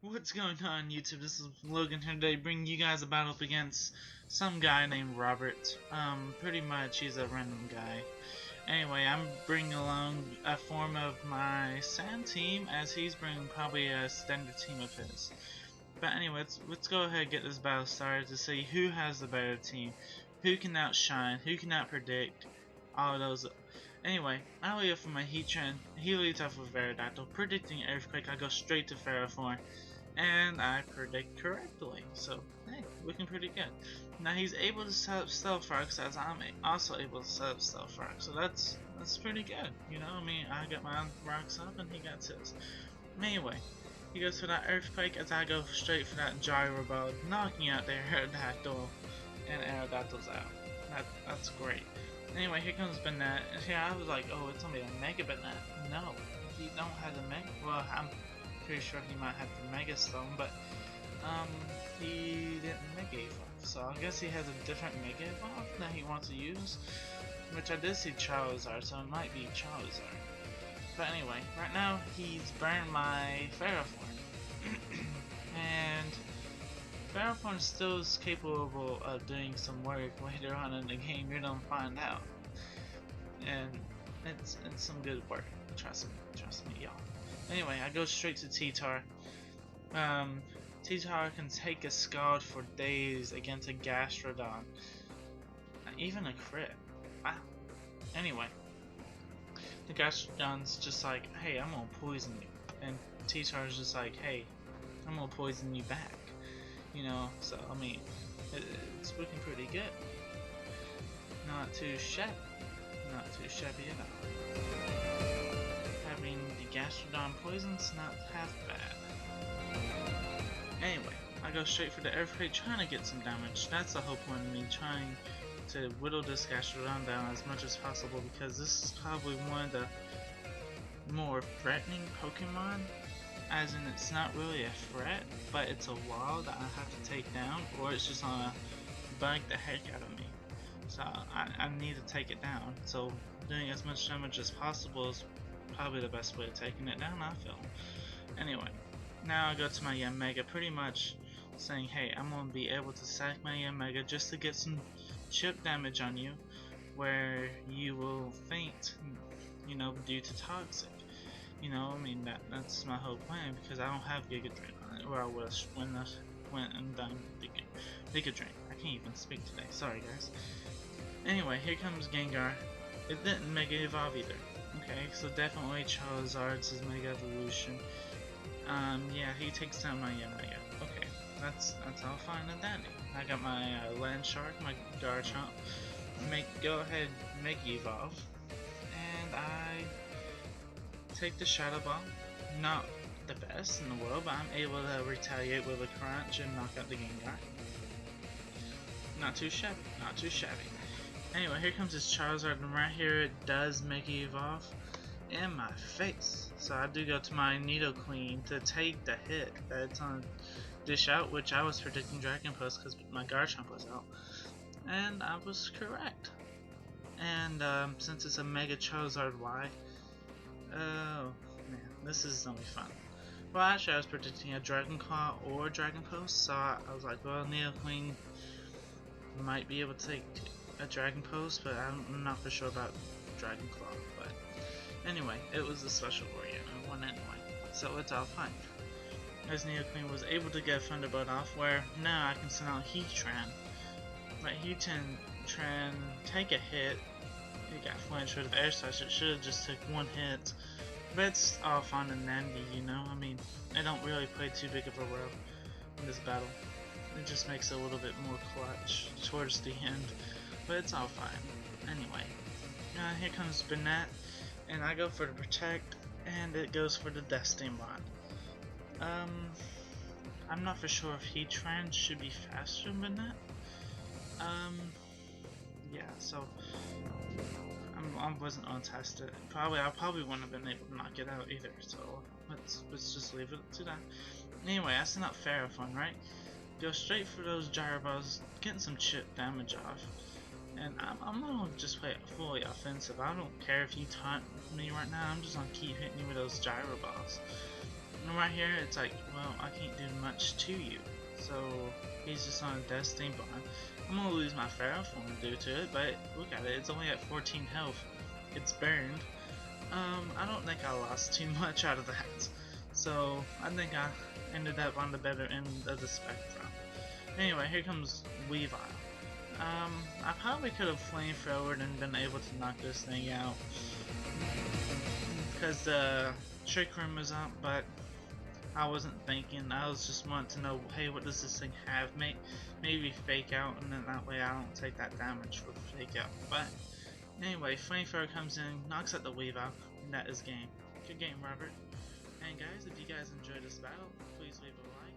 What's going on, YouTube? This is Logan here today, bringing you guys a battle up against some guy named Robert. Pretty much he's a random guy. Anyway, I'm bringing along a form of my sand team, as he's bringing probably a standard team of his. But anyway, let's go ahead and get this battle started to see who has the better team, who can outshine, who can outpredict, all of those. Anyway, I lead off with my Heatran. He leads off with Aerodactyl. Predicting Earthquake, I go straight to Ferrothorn. And I predict correctly. So, hey, looking pretty good. Now he's able to set up Stealth Rock, as I'm also able to set up Stealth Rock. So that's pretty good. You know, I mean, I got my rocks up and he got his. Anyway, he goes for that Earthquake as I go straight for that Gyro Ball, knocking out their Aerodactyl, and Aerodactyl's out. That's great. Anyway, here comes Banette, and here I was like, oh, it's gonna be a Mega Banette. No, he don't have the Mega. Well, I'm pretty sure he might have the Mega Stone, but he didn't Mega Evolve. So I guess he has a different Mega Evolve that he wants to use, which I did see Charizard, so it might be Charizard. But anyway, right now he's burned my Ferrothorn, and Ferrothorn still is capable of doing some work later on in the game. You're gonna find out, and it's some good work. Trust me, y'all. Anyway, I go straight to T-Tar. T-Tar can take a Scald for days against a Gastrodon, even a crit. Wow. Anyway, the Gastrodon's just like, hey, I'm gonna poison you, and T-Tar's just like, hey, I'm gonna poison you back. You know, so I mean, it's looking pretty good. Not too shabby at all. Having the Gastrodon poison's not half bad. Anyway, I go straight for the Earthquake, trying to get some damage. That's the whole point of me trying to whittle this Gastrodon down as much as possible, because this is probably one of the more threatening Pokemon. As in, it's not really a threat, but it's a wall that I have to take down, or it's just gonna bug the heck out of me. So I need to take it down. So doing as much damage as possible is probably the best way of taking it down, I feel. Anyway, now I go to my Mega, pretty much saying, hey, I'm gonna be able to sack my Mega just to get some chip damage on you, where you will faint, you know, due to Toxic. You know, I mean, that's my whole plan, because I don't have Giga Drain on it, or I wish when I went and done the Giga Drain. I can't even speak today, sorry guys. Anyway, here comes Gengar. It didn't Mega Evolve either. Okay, so definitely Charizard's his Mega Evolution. Yeah, he takes down my Mega. Okay, that's all fine and dandy. I got my Land Shark, my Garchomp. Go ahead, Mega Evolve, and I take the Shadow Ball. Not the best in the world, but I'm able to retaliate with a Crunch and knock out the Gengar. Not too shabby, not too shabby. Anyway, here comes this Charizard, and right here it does Mega Evolve in my face. So I do go to my Nidoqueen to take the hit that it's on dish out, which I was predicting Dragon Pulse because my Garchomp was out. And I was correct. And since it's a Mega Charizard Y, oh man, this is gonna be fun. Well, actually I was predicting a Dragon Claw or Dragon Pulse, so I was like, well, Nidoqueen might be able to take a Dragon Pulse, but I'm not for sure about Dragon Claw. But anyway, it was a special warrior, and I won anyway, so it's all fine. As Nidoqueen was able to get Thunderbolt off, where now I can send out Heatran. But Heatran take a hit. It got flinched with Air Slash. It should have just took one hit, but it's all fine and dandy, you know. I mean, I don't really play too big of a role in this battle. It just makes it a little bit more clutch towards the end, but it's all fine. Anyway, here comes Banette, and I go for the Protect, and it goes for the Destiny Bond. I'm not for sure if Heatran should be faster than Banette. Yeah, so I wasn't on test it. I probably wouldn't have been able to knock it out either. So let's just leave it to that. Anyway, I sent out Ferrothorn, right? Go straight for those gyro balls, getting some chip damage off. And I'm gonna just play it fully offensive. I don't care if you taunt me right now, I'm just gonna keep hitting you with those gyro balls. And right here, it's like, well, I can't do much to you. So he's just on a death stain bond. I'm gonna lose my Ferroform due to it, but look at it, it's only at 14 health. It's burned. I don't think I lost too much out of that. So I think I ended up on the better end of the spectrum. Anyway, here comes Weavile. I probably could have flamethrowered and been able to knock this thing out because the trick room was up, but I wasn't thinking. I was just wanting to know, hey, what does this thing have? Maybe fake out, and then that way I don't take that damage for fake out. But anyway, flamethrower comes in, knocks out the Weavile, and that is game. Good game, Robert. And guys, if you guys enjoyed this battle, please leave a like.